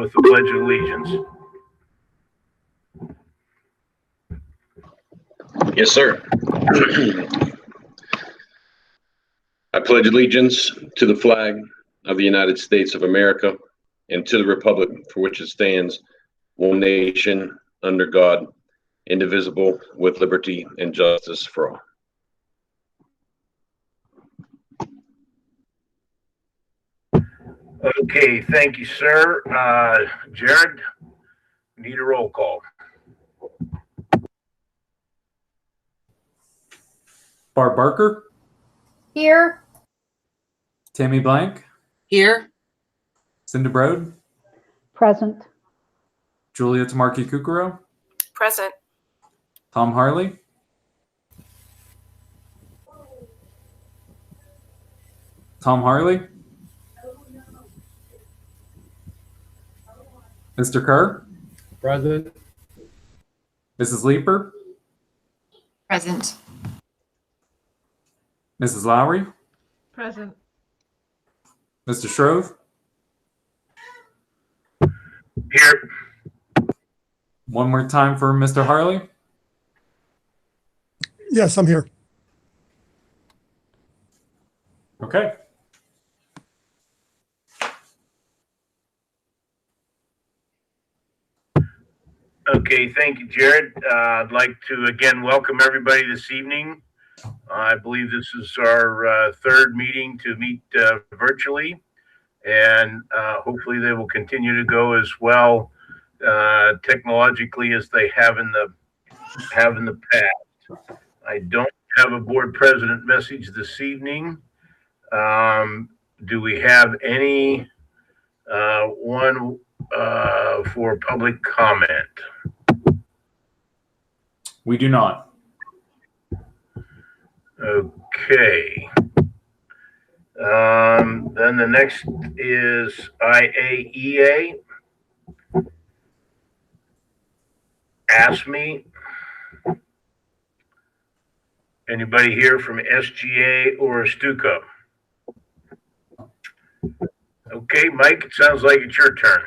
with the Pledge of Allegiance. Yes, sir. I pledge allegiance to the flag of the United States of America and to the republic for which it stands, one nation, under God, indivisible, with liberty and justice for all. Okay, thank you, sir. Jared, need a roll call. Barb Barker. Here. Tammy Blank. Here. Cinda Brode. Present. Julia Tamarki Kukuro. Present. Tom Harley. Tom Harley. Mr. Kerr. Present. Mrs. Leeper. Present. Mrs. Lowry. Present. Mr. Shrove. Here. One more time for Mr. Harley. Yes, I'm here. Okay. Okay, thank you, Jared. I'd like to again welcome everybody this evening. I believe this is our third meeting to meet virtually, and hopefully they will continue to go as well technologically as they have in the past. I don't have a board president message this evening. Do we have any one for public comment? We do not. Okay. Then the next is IAEA. ASME. Anybody here from SGA or Stuco? Okay, Mike, it sounds like it's your turn.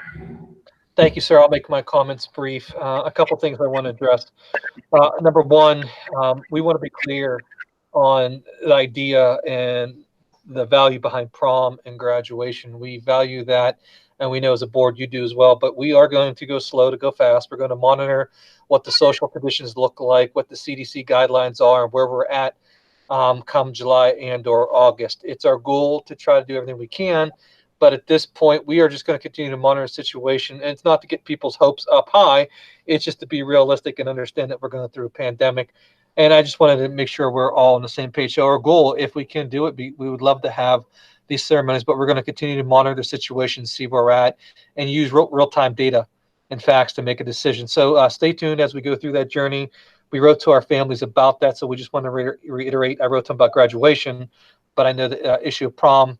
Thank you, sir. I'll make my comments brief. A couple things I want to address. Number one, we want to be clear on the idea and the value behind prom and graduation. We value that, and we know as a board you do as well, but we are going to go slow to go fast. We're going to monitor what the social conditions look like, what the CDC guidelines are, and where we're at come July and or August. It's our goal to try to do everything we can, but at this point, we are just going to continue to monitor the situation. And it's not to get people's hopes up high. It's just to be realistic and understand that we're going through a pandemic. And I just wanted to make sure we're all on the same page. So our goal, if we can do it, we would love to have these ceremonies, but we're going to continue to monitor the situation, see where we're at, and use real-time data and facts to make a decision. So stay tuned as we go through that journey. We wrote to our families about that, so we just want to reiterate. I wrote to them about graduation, but I know the issue of prom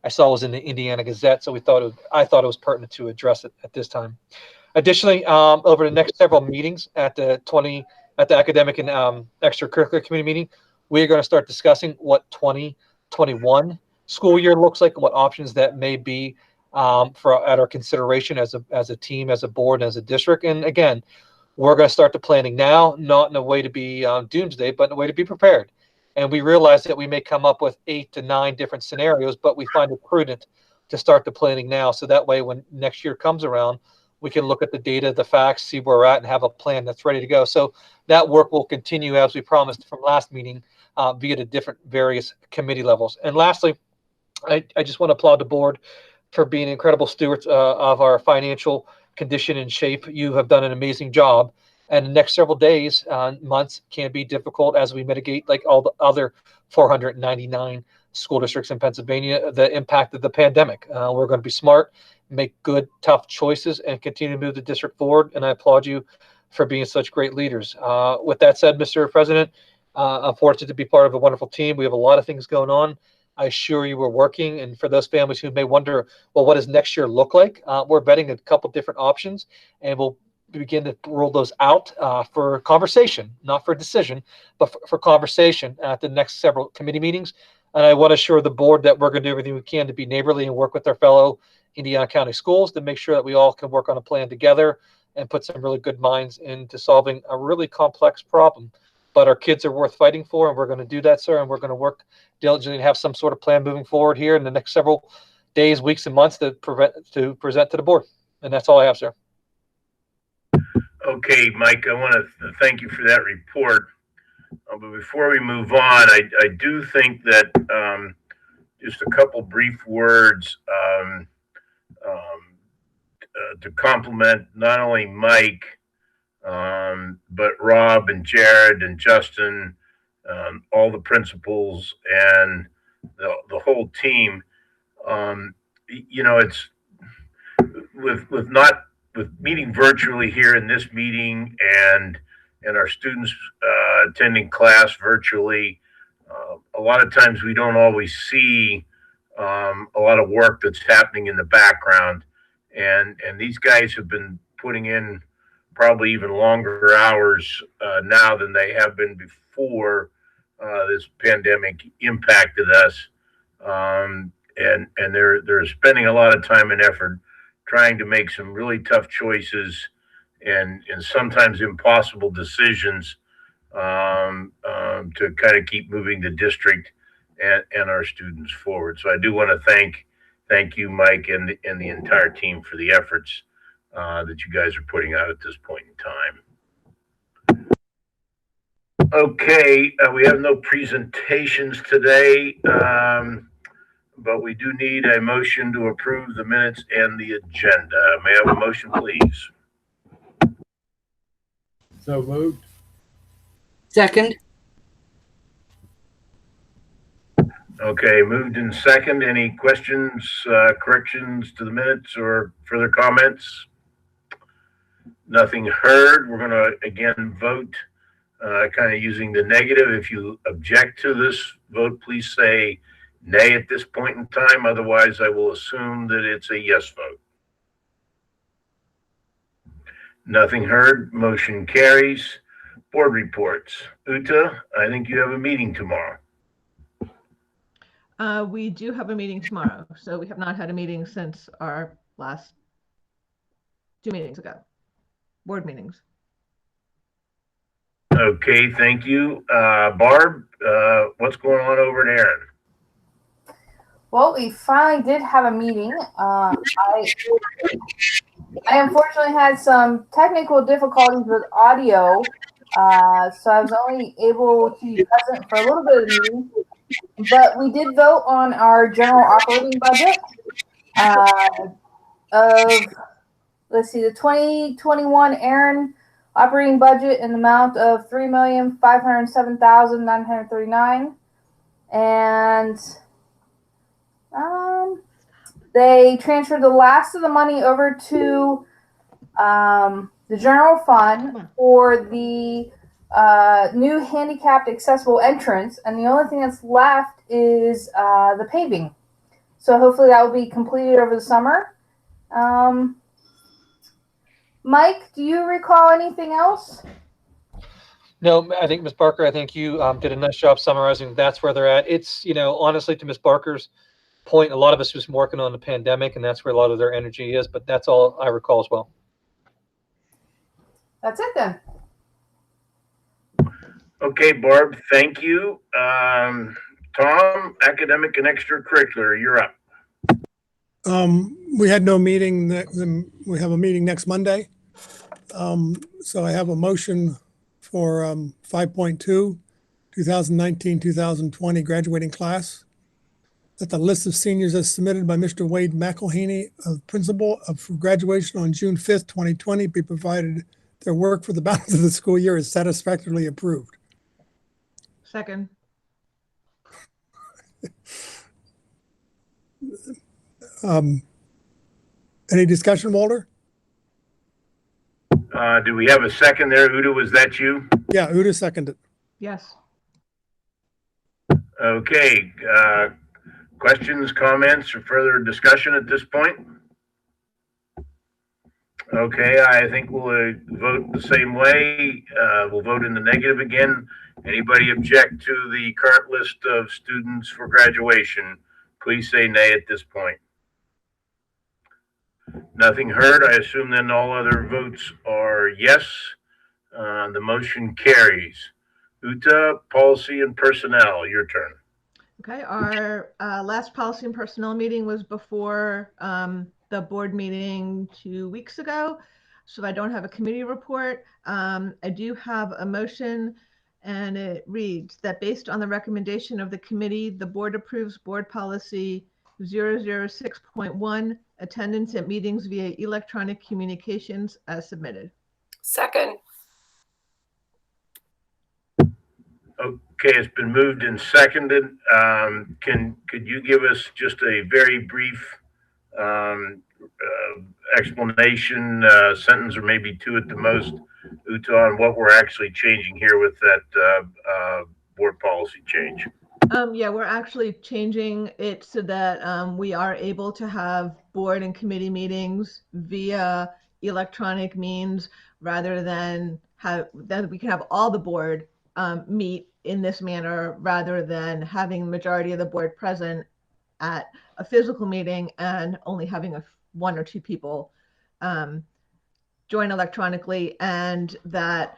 I saw was in the Indiana Gazette, so I thought it was pertinent to address it at this time. Additionally, over the next several meetings at the academic and extracurricular committee meeting, we are going to start discussing what 2021 school year looks like, what options that may be at our consideration as a team, as a board, as a district. And again, we're going to start the planning now, not in a way to be doomsday, but in a way to be prepared. And we realize that we may come up with 8 to 9 different scenarios, but we find it prudent to start the planning now. So that way, when next year comes around, we can look at the data, the facts, see where we're at, and have a plan that's ready to go. So that work will continue as we promised from last meeting via the different various committee levels. And lastly, I just want to applaud the board for being incredible stewards of our financial condition and shape. You have done an amazing job. And the next several days, months can be difficult as we mitigate, like all the other 499 school districts in Pennsylvania, the impact of the pandemic. We're going to be smart, make good, tough choices, and continue to move the district forward. And I applaud you for being such great leaders. With that said, Mr. President, I'm fortunate to be part of a wonderful team. We have a lot of things going on. I assure you we're working. And for those families who may wonder, well, what does next year look like? We're vetting a couple different options, and we'll begin to roll those out for conversation, not for decision, but for conversation at the next several committee meetings. And I want to assure the board that we're going to do everything we can to be neighborly and work with our fellow Indiana County schools to make sure that we all can work on a plan together and put some really good minds into solving a really complex problem. But our kids are worth fighting for, and we're going to do that, sir. And we're going to work diligently to have some sort of plan moving forward here in the next several days, weeks, and months to present to the board. And that's all I have, sir. Okay, Mike, I want to thank you for that report. But before we move on, I do think that just a couple brief words to compliment not only Mike, but Rob and Jared and Justin, all the principals and the whole team. It's with meeting virtually here in this meeting and our students attending class virtually. A lot of times we don't always see a lot of work that's happening in the background, and these guys have been putting in probably even longer hours now than they have been before this pandemic impacted us. And they're spending a lot of time and effort trying to make some really tough choices and sometimes impossible decisions to kind of keep moving the district and our students forward. So I do want to thank you, Mike, and the entire team for the efforts that you guys are putting out at this point in time. Okay, we have no presentations today, but we do need a motion to approve the minutes and the agenda. May I have a motion, please? So moved. Second. Okay, moved in second. Any questions, corrections to the minutes or further comments? Nothing heard. We're going to again vote kind of using the negative. If you object to this vote, please say nay at this point in time. Otherwise, I will assume that it's a yes vote. Nothing heard. Motion carries. Board reports. Uta, I think you have a meeting tomorrow. We do have a meeting tomorrow. So we have not had a meeting since our last 2 meetings ago. Board meetings. Okay, thank you. Barb, what's going on over at Aaron? Well, we finally did have a meeting. I unfortunately had some technical difficulties with audio, so I was only able to be present for a little bit of the meeting. But we did vote on our general operating budget of, let's see, the 2021 Aaron operating budget in the amount of $3,507,939, and they transferred the last of the money over to the general fund for the new handicapped accessible entrance, and the only thing that's left is the paving. So hopefully that will be completed over the summer. Mike, do you recall anything else? No, I think Ms. Barker, I think you did a nice job summarizing that's where they're at. It's, honestly, to Ms. Barker's point, a lot of us was working on the pandemic, and that's where a lot of their energy is, but that's all I recall as well. That's it then. Okay, Barb, thank you. Tom, academic and extracurricular, you're up. We had no meeting. We have a meeting next Monday. So I have a motion for 5.2, 2019-2020 graduating class, that the list of seniors as submitted by Mr. Wade McElhaney, principal for graduation on June 5th, 2020, be provided their work for the balance of the school year is satisfactorily approved. Second. Any discussion, Walter? Do we have a second there? Uda, was that you? Yeah, Uda seconded. Yes. Okay. Questions, comments, or further discussion at this point? Okay, I think we'll vote the same way. We'll vote in the negative again. Anybody object to the current list of students for graduation? Please say nay at this point. Nothing heard. I assume then all other votes are yes. The motion carries. Uta, policy and personnel, your turn. Okay, our last policy and personnel meeting was before the board meeting 2 weeks ago. So I don't have a committee report. I do have a motion, and it reads that based on the recommendation of the committee, the board approves board policy 006.1, attendance at meetings via electronic communications as submitted. Second. Okay, it's been moved and seconded. Could you give us just a very brief explanation, sentence or maybe two at the most, Uta, on what we're actually changing here with that board policy change? Yeah, we're actually changing it so that we are able to have board and committee meetings via electronic means rather than that we can have all the board meet in this manner rather than having the majority of the board present at a physical meeting and only having one or two people join electronically, and that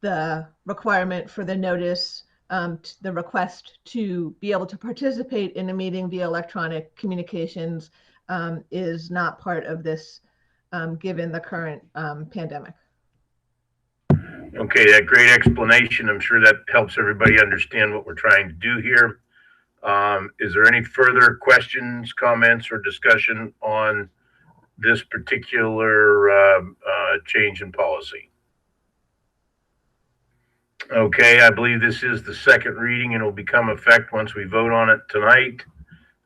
the requirement for the notice, the request to be able to participate in a meeting via electronic communications is not part of this given the current pandemic. Okay, that great explanation. I'm sure that helps everybody understand what we're trying to do here. Is there any further questions, comments, or discussion on this particular change in policy? Okay, I believe this is the second reading and it will become effect once we vote on it tonight.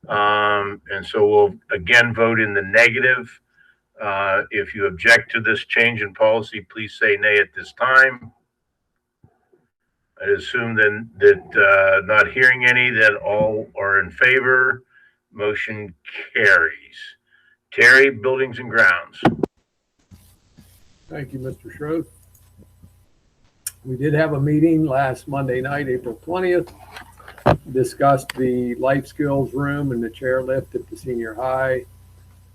And so we'll again vote in the negative. If you object to this change in policy, please say nay at this time. I assume then that not hearing any, that all are in favor. Motion carries. Terry, Buildings and Grounds. Thank you, Mr. Schroed. We did have a meeting last Monday night, April 20th. Discussed the life skills room and the chairlift at the senior high.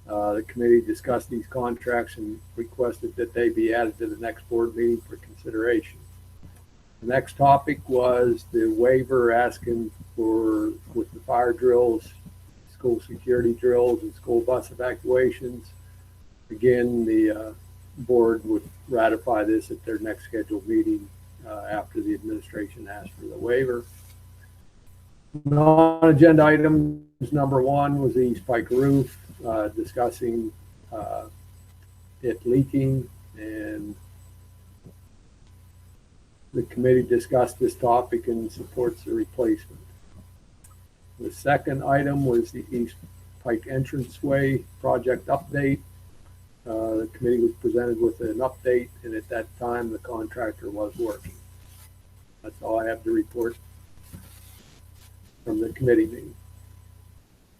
The committee discussed these contracts and requested that they be added to the next board meeting for consideration. The next topic was the waiver asking for, with the fire drills, school security drills, and school bus evacuations. Again, the board would ratify this at their next scheduled meeting after the administration asked for the waiver. Non-agenda items, number one was the East Pike roof, discussing it leaking, and the committee discussed this topic and supports the replacement. The second item was the East Pike entranceway project update. The committee was presented with an update, and at that time, the contractor was working. That's all I have to report from the committee meeting.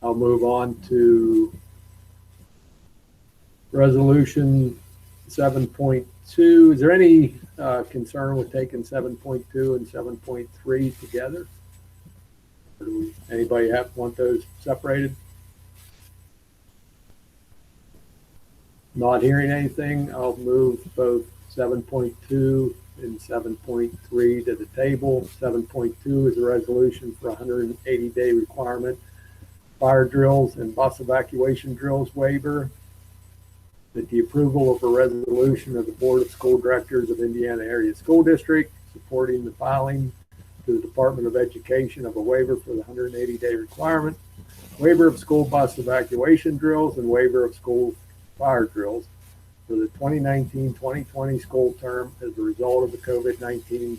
I'll move on to resolution 7.2. Is there any concern with taking 7.2 and 7.3 together? Or do anybody want those separated? Not hearing anything, I'll move both 7.2 and 7.3 to the table. 7.2 is a resolution for 180-day requirement fire drills and bus evacuation drills waiver. That the approval of a resolution of the Board of School Directors of Indiana Area School District supporting the filing to the Department of Education of a waiver for the 180-day requirement, waiver of school bus evacuation drills, and waiver of school fire drills for the 2019-2020 school term as a result of the COVID-19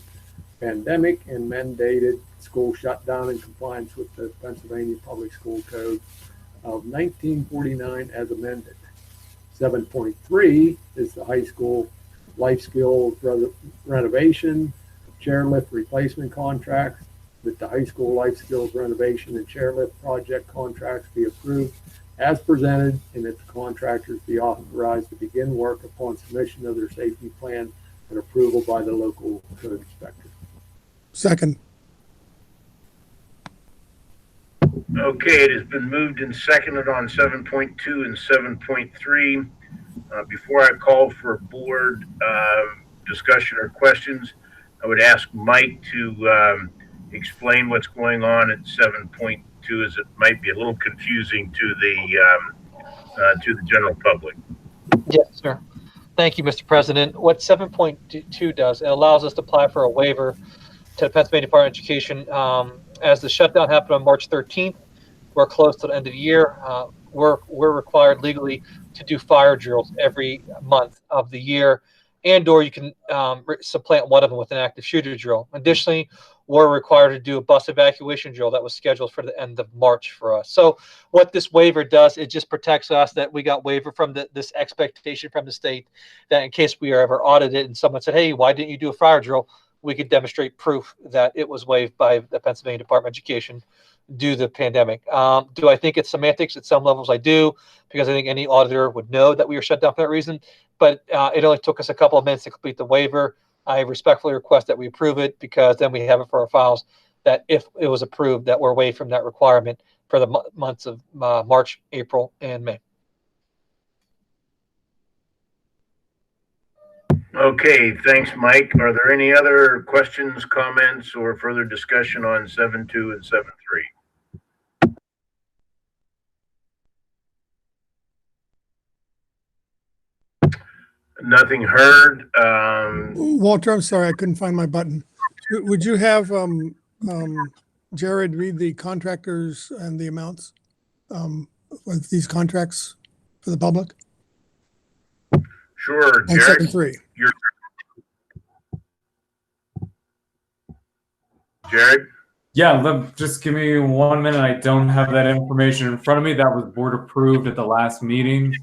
pandemic and mandated school shutdown in compliance with the Pennsylvania Public School Code of 1949 as amended. 7.3 is the high school life skills renovation chairlift replacement contracts, that the high school life skills renovation and chairlift project contracts be approved as presented, and that the contractors be authorized to begin work upon submission of their safety plan and approval by the local code inspector. Second. Okay, it has been moved and seconded on 7.2 and 7.3. Before I call for board discussion or questions, I would ask Mike to explain what's going on at 7.2, as it might be a little confusing to the general public. Yes, sir. Thank you, Mr. President. What 7.2 does, it allows us to apply for a waiver to the Pennsylvania Department of Education. As the shutdown happened on March 13th, we're close to the end of the year. We're required legally to do fire drills every month of the year, and/or you can supplant one of them with an active shooter drill. Additionally, we're required to do a bus evacuation drill that was scheduled for the end of March for us. So what this waiver does, it just protects us that we got waiver from this expectation from the state that in case we are ever audited and someone said, hey, why didn't you do a fire drill? We could demonstrate proof that it was waived by the Pennsylvania Department of Education due to the pandemic. Do I think it's semantics? At some levels I do, because I think any auditor would know that we were shut down for that reason. But it only took us a couple of minutes to complete the waiver. I respectfully request that we approve it, because then we have it for our files that if it was approved, that we're waived from that requirement for the months of March, April, and May. Okay, thanks, Mike. Are there any other questions, comments, or further discussion on 7.2 and 7.3? Nothing heard. Walter, I'm sorry, I couldn't find my button. Would you have Jared read the contractors and the amounts with these contracts for the public? Sure, On Jared. 7.3. Jared? Yeah, just give me 1 minute. I don't have that information in front of me. That was board approved at the last meeting.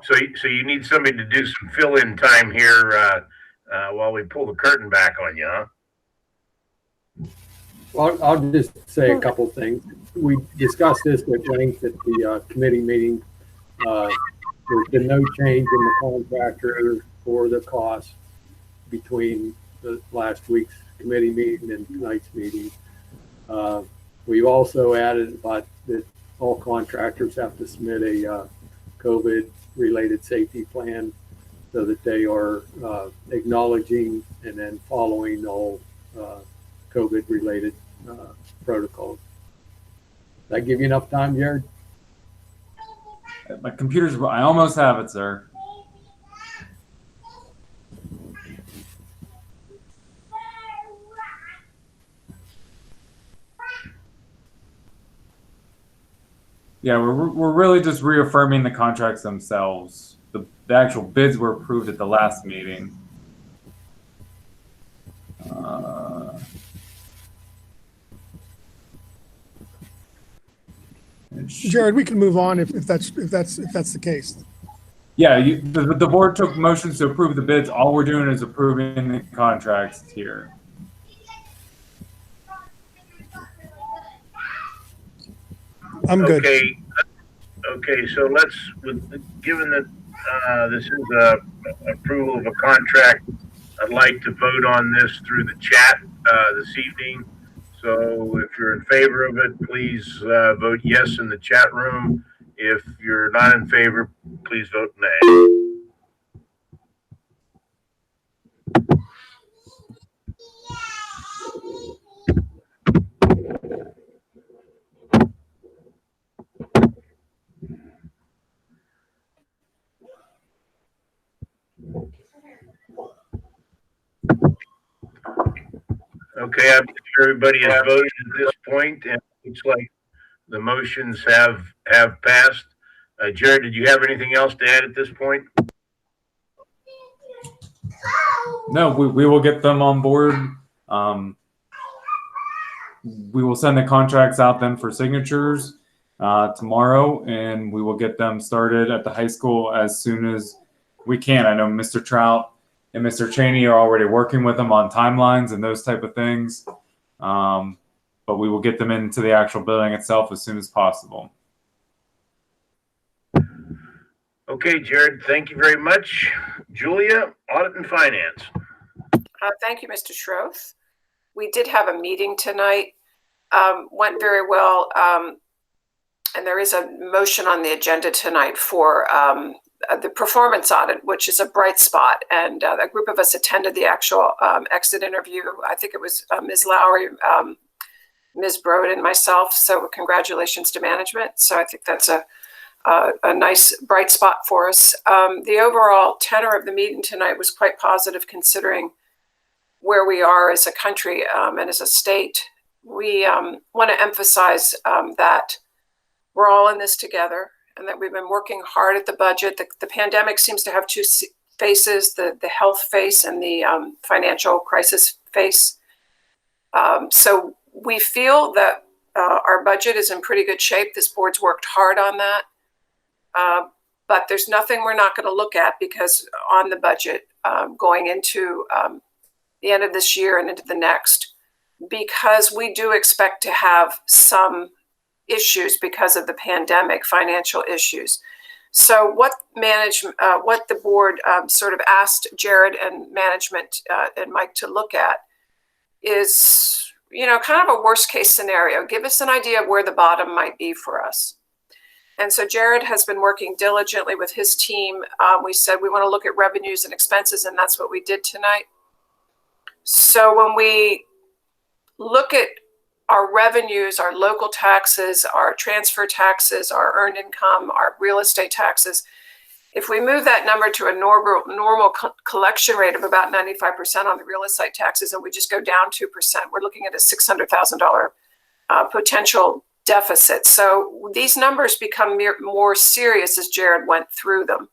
So you need somebody to do some fill-in time here while we pull the curtain back on you, huh? Well, I'll just say a couple things. We discussed this at length at the committee meeting. There's been no change in the contractor or the cost between the last week's committee meeting and tonight's meeting. We've also added about that all contractors have to submit a COVID-related safety plan so that they are acknowledging and then following all COVID-related protocols. Does that give you enough time, Jared? My computer's, I almost have it, sir. Yeah, we're really just reaffirming the contracts themselves. The actual bids were approved at the last meeting. Jared, we can move on if that's the case. Yeah, the board took motions to approve the bids. All we're doing is approving the contracts here. I'm good. Okay. So let's, given that this is a approval of a contract, I'd like to vote on this through the chat this evening. So if you're in favor of it, please vote yes in the chat room. If you're not in favor, please vote nay. Okay, I'm sure everybody has voted at this point, and it looks like the motions have passed. Jared, did you have anything else to add at this point? No, we will get them on board. We will send the contracts out then for signatures tomorrow, and we will get them started at the high school as soon as we can. I know Mr. Trout and Mr. Cheney are already working with them on timelines and those type of things. But we will get them into the actual building itself as soon as possible. Okay, Jared, thank you very much. Julia, Audit and Finance. Thank you, Mr. Schroth. We did have a meeting tonight. Went very well. And there is a motion on the agenda tonight for the performance audit, which is a bright spot. And a group of us attended the actual exit interview. I think it was Ms. Lowry, Ms. Broad, and myself. So congratulations to management. So I think that's a nice bright spot for us. The overall tenor of the meeting tonight was quite positive considering where we are as a country and as a state. We want to emphasize that we're all in this together and that we've been working hard at the budget. The pandemic seems to have two faces, the health face and the financial crisis face. So we feel that our budget is in pretty good shape. This board's worked hard on that. But there's nothing we're not going to look at because on the budget going into the end of this year and into the next, because we do expect to have some issues because of the pandemic, financial issues. So what the board sort of asked Jared and management and Mike to look at is, kind of a worst case scenario. Give us an idea of where the bottom might be for us. And so Jared has been working diligently with his team. We said we want to look at revenues and expenses, and that's what we did tonight. So when we look at our revenues, our local taxes, our transfer taxes, our earned income, our real estate taxes, if we move that number to a normal collection rate of about 95% on the real estate taxes, and we just go down 2%, we're looking at a $600,000 potential deficit. So these numbers become more serious as Jared went through them.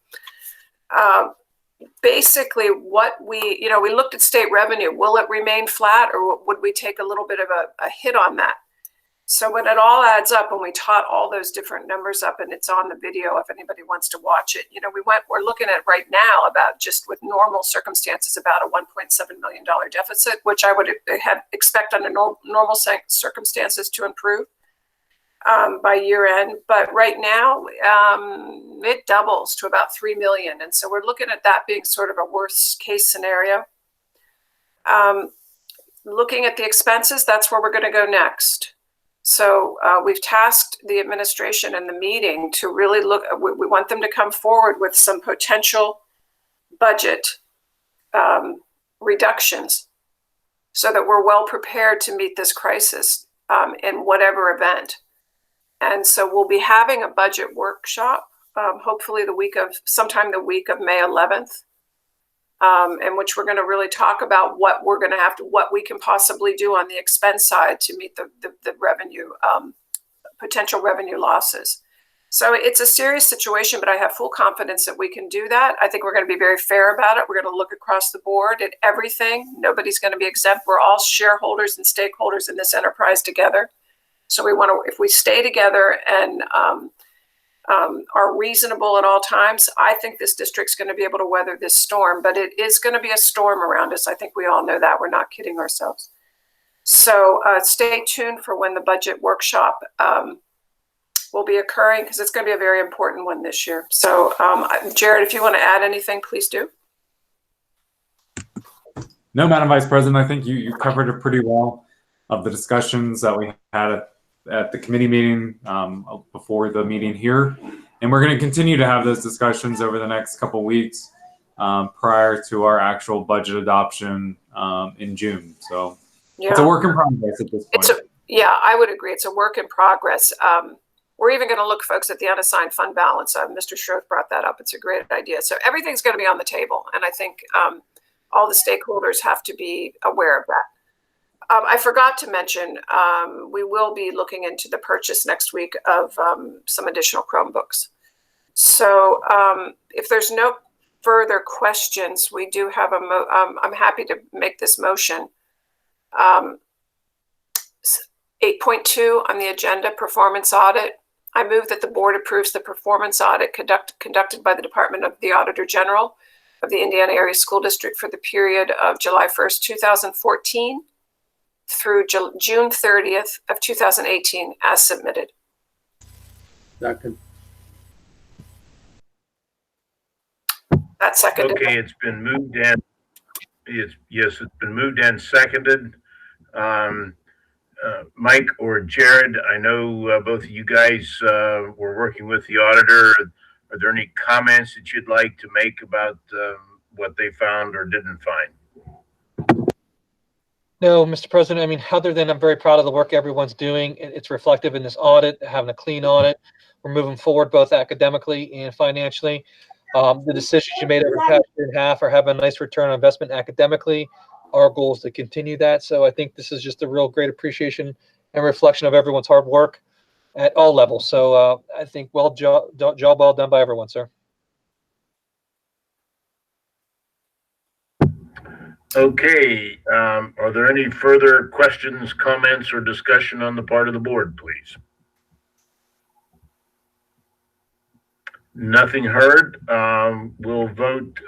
Basically, what we looked at state revenue. Will it remain flat, or would we take a little bit of a hit on that? So when it all adds up, when we tot all those different numbers up, and it's on the video if anybody wants to watch it, we're looking at right now about, just with normal circumstances, about a $1.7 million deficit, which I would expect under normal circumstances to improve by year end. But right now, it doubles to about 3 million. And so we're looking at that being sort of a worst case scenario. Looking at the expenses, that's where we're going to go next. So we've tasked the administration and the meeting to really look. We want them to come forward with some potential budget reductions so that we're well prepared to meet this crisis in whatever event. And so we'll be having a budget workshop, hopefully sometime the week of May 11th, in which we're going to really talk about what we can possibly do on the expense side to meet the revenue, potential revenue losses. So it's a serious situation, but I have full confidence that we can do that. I think we're going to be very fair about it. We're going to look across the board at everything. Nobody's going to be exempt. We're all shareholders and stakeholders in this enterprise together. So if we stay together and are reasonable at all times, I think this district's going to be able to weather this storm. But it is going to be a storm around us. I think we all know that. We're not kidding ourselves. So stay tuned for when the budget workshop will be occurring, because it's going to be a very important one this year. So Jared, if you want to add anything, please do. No, Madam Vice President, I think you covered it pretty well of the discussions that we had at the committee meeting before the meeting here. And we're going to continue to have those discussions over the next couple weeks prior to our actual budget adoption in June. So it's a work in progress at this point. I would agree. It's a work in progress. We're even going to look, folks, at the unassigned fund balance. Mr. Schroth brought that up. It's a great idea. So everything's going to be on the table. And I think all the stakeholders have to be aware of that. I forgot to mention, we will be looking into the purchase next week of some additional Chromebooks. So if there's no further questions, we do have I'm happy to make this motion. 8.2 on the agenda, performance audit. I move that the board approves the performance audit conducted by the Department of the Auditor General of the Indiana Area School District for the period of July 1st, 2014 through June 30th of 2018 as submitted. Second. That's seconded. Okay, it's been Yes, it's been moved and seconded. Um, Mike or Jared, I know both of you guys were working with the auditor. Are there any comments that you'd like to make about what they found or didn't find? No, Mr. President, I mean, other than I'm very proud of the work everyone's doing, it's reflective in this audit, having a clean audit. We're moving forward both academically and financially. The decisions you made over the past year and a half are having a nice return on investment academically. Our goal is to continue that. So I think this is just a real great appreciation and reflection of everyone's hard work at all levels. So I think job well done by everyone, sir. Okay, are there any further questions, comments, or discussion on the part of the board, please? Nothing heard. We'll vote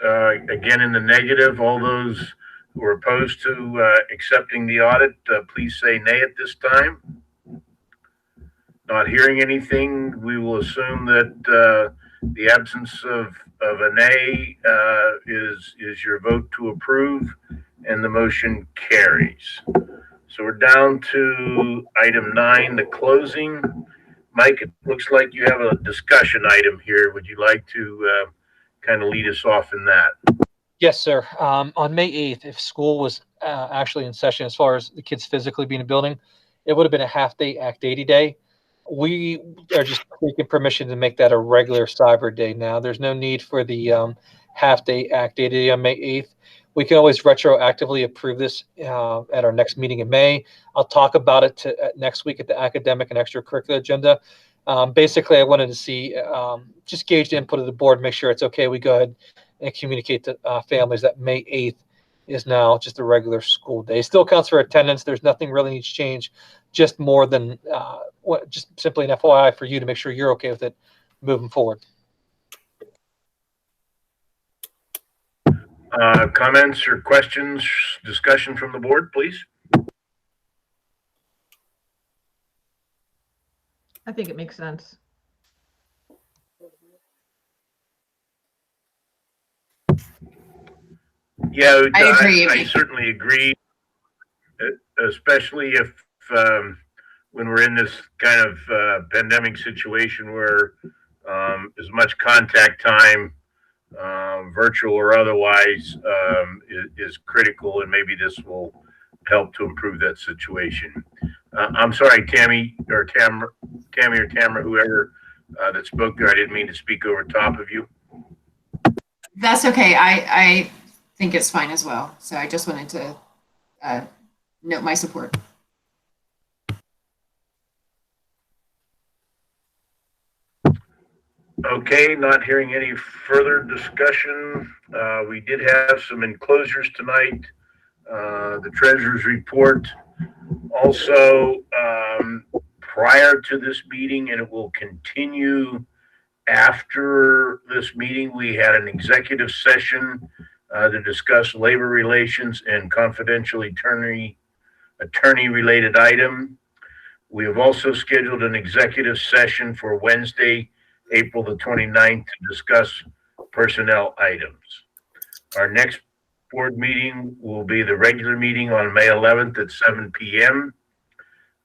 again in the negative. All those who are opposed to accepting the audit, please say nay at this time. Not hearing anything, we will assume that the absence of a nay is your vote to approve, and the motion carries. So we're down to item 9, the closing. Mike, it looks like you have a discussion item here. Would you like to kind of lead us off in that? Yes, sir. On May 8th, if school was actually in session, as far as the kids physically being in the building, it would have been a half-day Act 80 day. We are just taking permission to make that a regular Cyber Day now. There's no need for the half-day Act 80 day on May 8th. We can always retroactively approve this at our next meeting in May. I'll talk about it next week at the academic and extracurricular agenda. Basically, I wanted to see, just gauge the input of the board, make sure it's okay. We go ahead and communicate to families that May 8th is now just a regular school day. It still counts for attendance. There's nothing really needs to change, just more than just simply an FYI for you to make sure you're okay with it moving forward. Comments or questions, discussion from the board, please? I think it makes sense. Yeah, I agree. I certainly agree, especially if when we're in this kind of pandemic situation where as much contact time, virtual or otherwise, is critical, and maybe this will help to improve that situation. I'm sorry, Tammy or Tamara, whoever that spoke there. I didn't mean to speak over top of you. That's okay. I think it's fine as well. So I just wanted to note my support. Okay, not hearing any further discussion. We did have some enclosures tonight. The treasurer's report. Also, prior to this meeting, and it will continue after this meeting, we had an executive session to discuss labor relations and confidential attorney-related item. We have also scheduled an executive session for Wednesday, April the 29th, to discuss personnel items. Our next board meeting will be the regular meeting on May 11th at 7 p.m.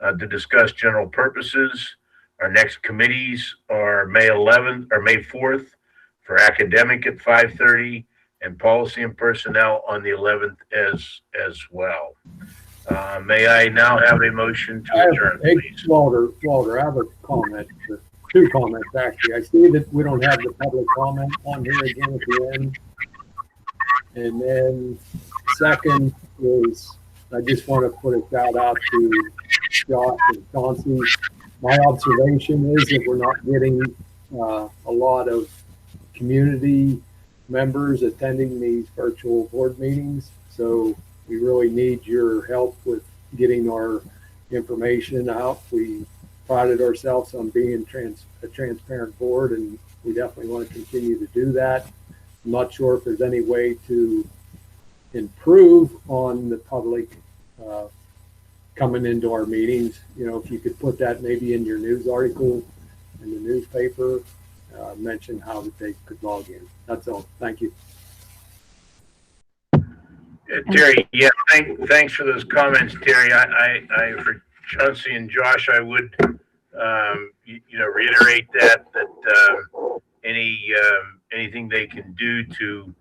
To discuss general purposes. Our next committees are May 11th or May 4th for academic at 5:30 and policy and personnel on the 11th as well. May I now have a motion to adjourn, please? Walter, I have a comment, two comments actually. I see that we don't have the public comment on here again at the end. And then second is, I just want to put a shout out to Josh and Chauncey. My observation is that we're not getting a lot of community members attending these virtual board meetings. So we really need your help with getting our information out. We prided ourselves on being a transparent board, and we definitely want to continue to do that. I'm not sure if there's any way to improve on the public coming into our meetings. You know, if you could put that maybe in your news article in the newspaper, mention how that they could log in. That's all. Thank you. Terry, yeah, thanks for those comments, Terry. I for Chauncey and Josh, I would, reiterate that anything they can do to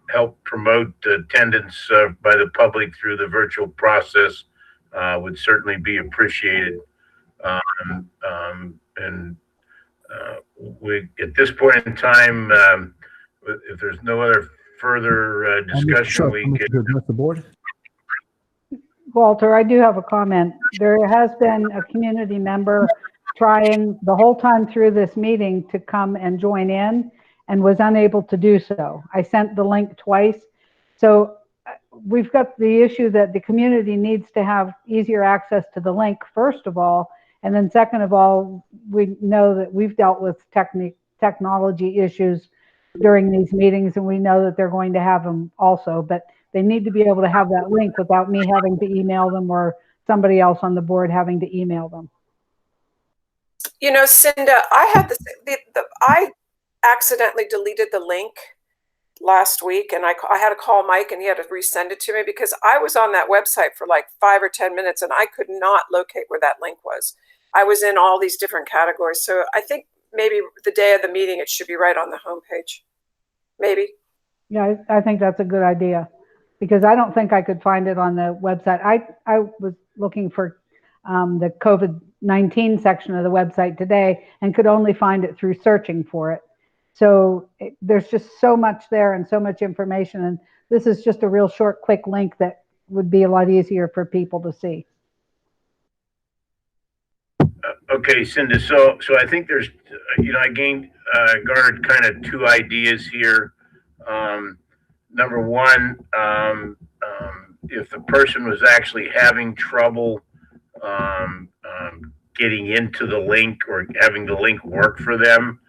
help promote attendance by the public through the virtual process would certainly be appreciated. And we, at this point in time, if there's no other further discussion, we could address the board. Walter, I do have a comment. There has been a community member trying the whole time through this meeting to come and join in and was unable to do so. I sent the link twice. So we've got the issue that the community needs to have easier access to the link, first of all. And then second of all, we know that we've dealt with technology issues during these meetings, and we know that they're going to have them also, but they need to be able to have that link without me having to email them or somebody else on the board having to email them. You know, Cinda, I had I accidentally deleted the link last week, and I had to call Mike, and he had to resend it to me because I was on that website for like 5 or 10 minutes, and I could not locate where that link was. I was in all these different categories, so I think maybe the day of the meeting it should be right on the homepage. Maybe. Yeah, I think that's a good idea because I don't think I could find it on the website. I was looking for the COVID-19 section of the website today and could only find it through searching for it. So there's just so much there and so much information. And this is just a real short, quick link that would be a lot easier for people to see. Okay, Cinda. So I think there's, I garnered kind of two ideas here. Number one, if the person was actually having trouble getting into the link or having the link work for them,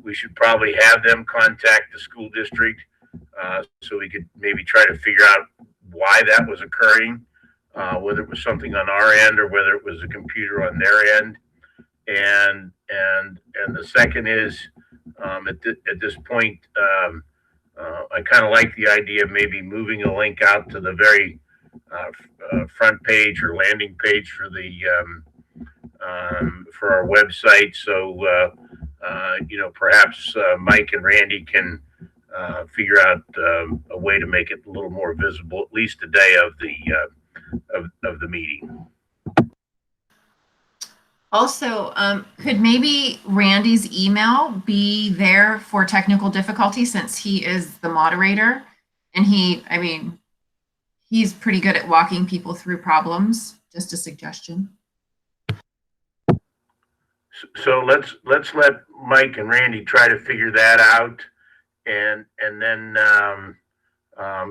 we should probably have them contact the school district so we could maybe try to figure out why that was occurring, whether it was something on our end or whether it was a computer on their end. And the second is at this point, I kind of like the idea of maybe moving a link out to the very front page or landing page for the for our website. So perhaps Mike and Randy can figure out a way to make it a little more visible, at least the day of the meeting. Also, could maybe Randy's email be there for technical difficulty since he is the moderator? And he's pretty good at walking people through problems. Just a suggestion. So let's let Mike and Randy try to figure that out and then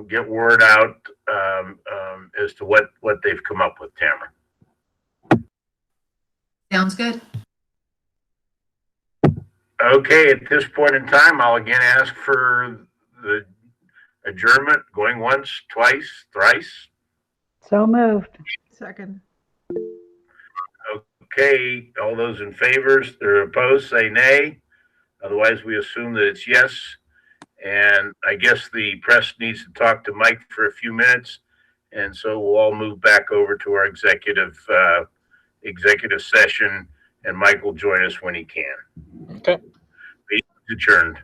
get word out as to what they've come up with, Tamara. Sounds good. Okay, at this point in time, I'll again ask for the adjournment, going once, twice, thrice. So moved. Second. Okay, all those in favor or opposed, say nay. Otherwise, we assume that it's yes. And I guess the press needs to talk to Mike for a few minutes. And so we'll all move back over to our executive session, and Mike will join us when he can. Okay. Meeting adjourned.